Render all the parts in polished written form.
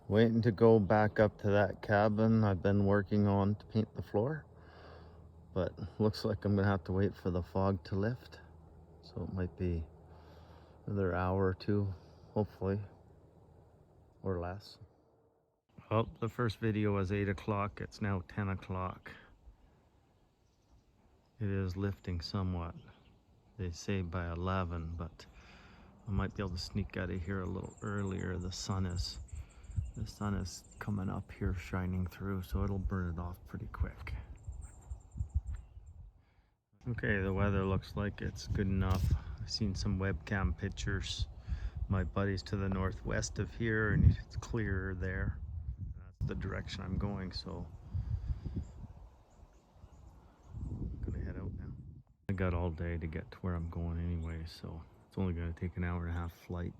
Waiting to go back up to that cabin I've been working on to paint the floor, but looks like I'm gonna have to wait for the fog to lift, so it might be another hour or two, hopefully, or less. Well, the first video was 8 o'clock, it's now 10 o'clock. It is lifting somewhat. They say by 11, but I might be able to sneak out of here a little earlier. The sun is coming up here, shining through, so it'll burn it off pretty quick. Okay, the weather looks like it's good enough. I've seen some webcam pictures. My buddy's to the northwest of here, and it's clearer there. That's the direction I'm going, so I'm gonna head out now. I got all day to get to where I'm going anyway, so it's only gonna take an hour and a half flight.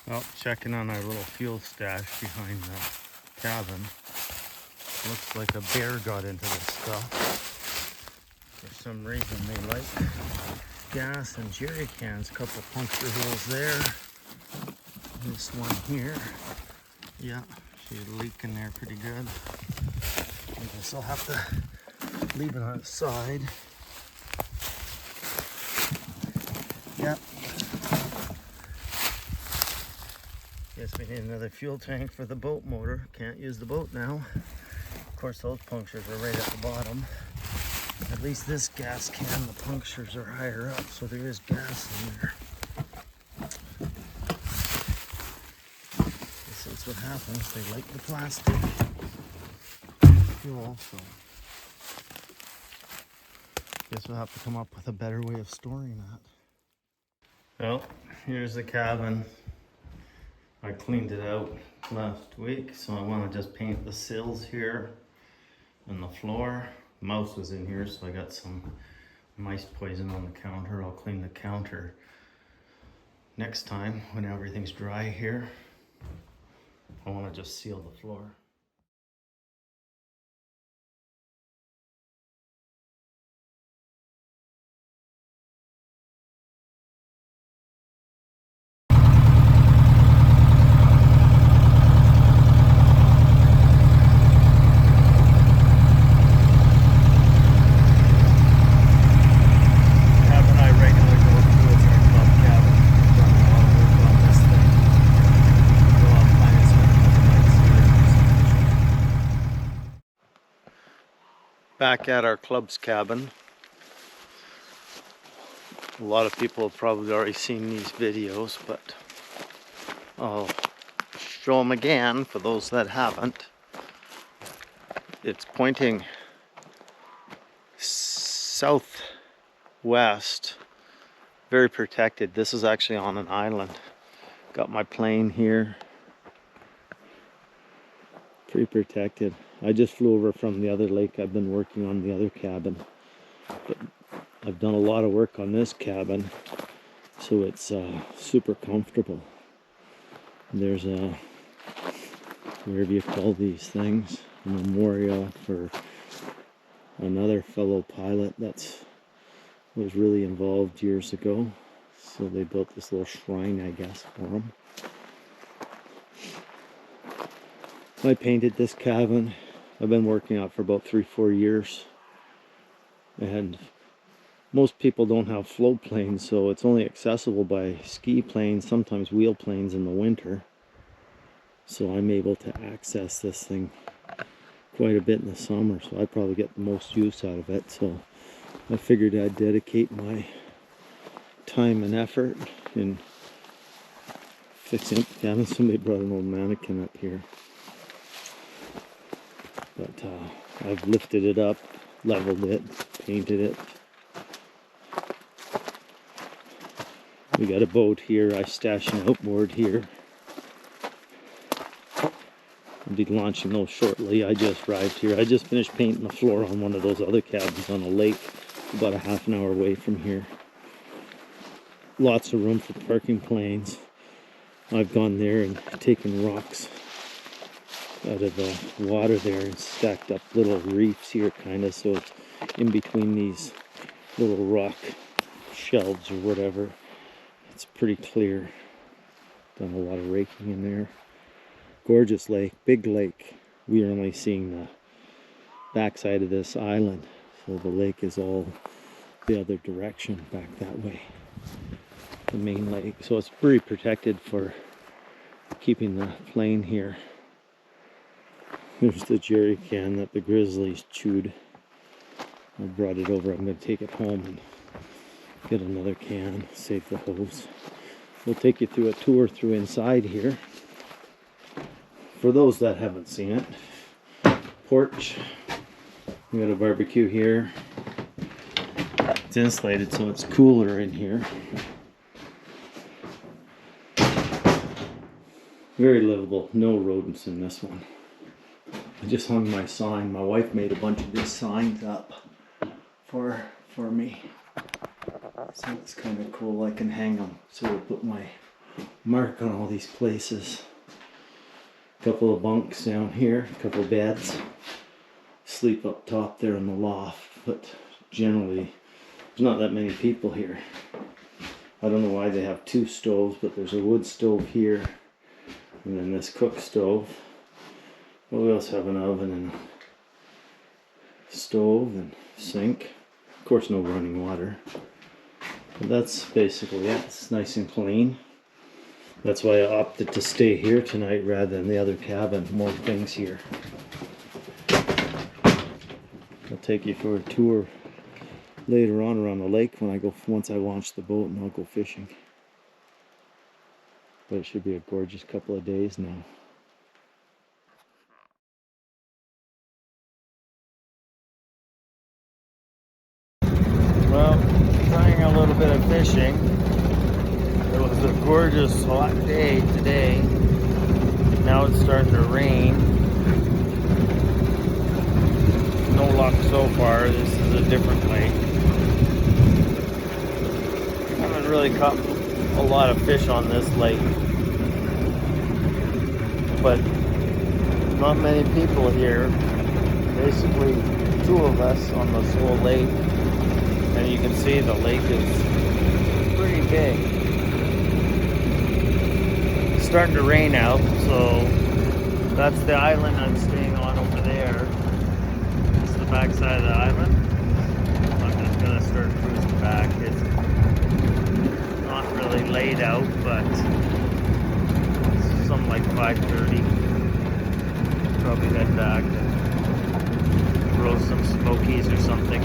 Well, checking on our little fuel stash behind the cabin. Looks like a bear got into this stuff. For some reason they like gas and jerry cans. A couple puncture holes there. This one here. Yeah, she's leaking there pretty good. I guess I'll have to leave it on its side. Yep. Guess we need another fuel tank for the boat motor. Can't use the boat now. Of course, those punctures are right at the bottom. At least this gas can, the punctures are higher up, so there is gas in there. Guess that's what happens. They like the plastic fuel, so guess we'll have to come up with a better way of storing that. Well, here's the cabin. I cleaned it out last week, so I want to just paint the sills here and the floor. Mouse was in here, so I got some mice poison on the counter. I'll clean the counter next time when everything's dry here. I want to just seal the floor. Back at our club's cabin. A lot of people have probably already seen these videos, but I'll show them again for those that haven't. It's pointing southwest, very protected. This is actually on an island. Got my plane here. Pretty protected. I just flew over from the other lake. I've been working on the other cabin. But I've done a lot of work on this cabin, so it's super comfortable. There's a, whatever you call these things, a memorial for another fellow pilot that was really involved years ago. So they built this little shrine, I guess, for him. I painted this cabin. I've been working on it for about 3-4 years. And most people don't have float planes, so it's only accessible by ski planes, sometimes wheel planes in the winter. So I'm able to access this thing quite a bit in the summer, so I probably get the most use out of it. So I figured I'd dedicate my time and effort in fixing up the cabin. Somebody brought an old mannequin up here. But I've lifted it up, leveled it, painted it. We got a boat here. I stashed an outboard here. I'll be launching those shortly. I just arrived here. I just finished painting the floor on one of those other cabins on a lake about a half an hour away from here. Lots of room for parking planes. I've gone there and taken rocks out of the water there and stacked up little reefs here, kind of, so it's in between these little rock shelves or whatever. It's pretty clear. Done a lot of raking in there. Gorgeous lake, big lake. We are only seeing the backside of this island, so the lake is all the other direction back that way, the main lake. So it's pretty protected for keeping the plane here. There's the jerry can that the grizzlies chewed. I brought it over. I'm going to take it home and get another can, save the hose. We'll take you through a tour through inside here. For those that haven't seen it, porch. We got a barbecue here. It's insulated, so it's cooler in here. Very livable. No rodents in this one. I just hung my sign. My wife made a bunch of these signs up for me. So it's kind of cool. I can hang them. So we'll put my mark on all these places. A couple of bunks down here. A couple of beds. Sleep up top there in the loft. But generally, there's not that many people here. I don't know why they have two stoves, but there's a wood stove here. And then this cook stove. We also have an oven and a stove and sink. Of course, no running water. But that's basically it. It's nice and clean. That's why I opted to stay here tonight rather than the other cabin. More things here. I'll take you for a tour later on around the lake once I launch the boat, and I'll go fishing. But it should be a gorgeous couple of days now. Well, trying a little bit of fishing. It was a gorgeous hot day today. Now it's starting to rain. No luck so far. This is a different lake. I haven't really caught a lot of fish on this lake. But not many people here. Basically two of us on this whole lake. And you can see the lake is pretty big. It's starting to rain out, so that's the island I'm staying on over there. This is the back side of the island. I'm just gonna start cruising back. It's not really laid out, but it's something like 5:30. Probably head back and roast some smokies or something.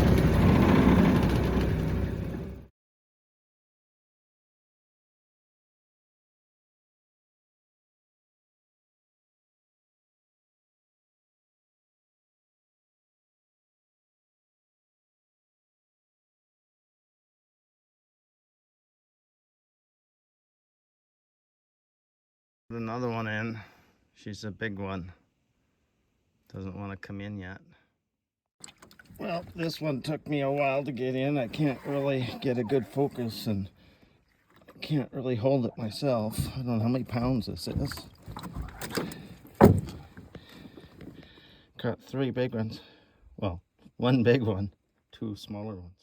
Another one in. She's a big one. Doesn't want to come in yet. Well, this one took me a while to get in. I can't really get a good focus and I can't really hold it myself. I don't know how many pounds this is. Got 3 big ones. Well, 1 big one, 2 smaller ones.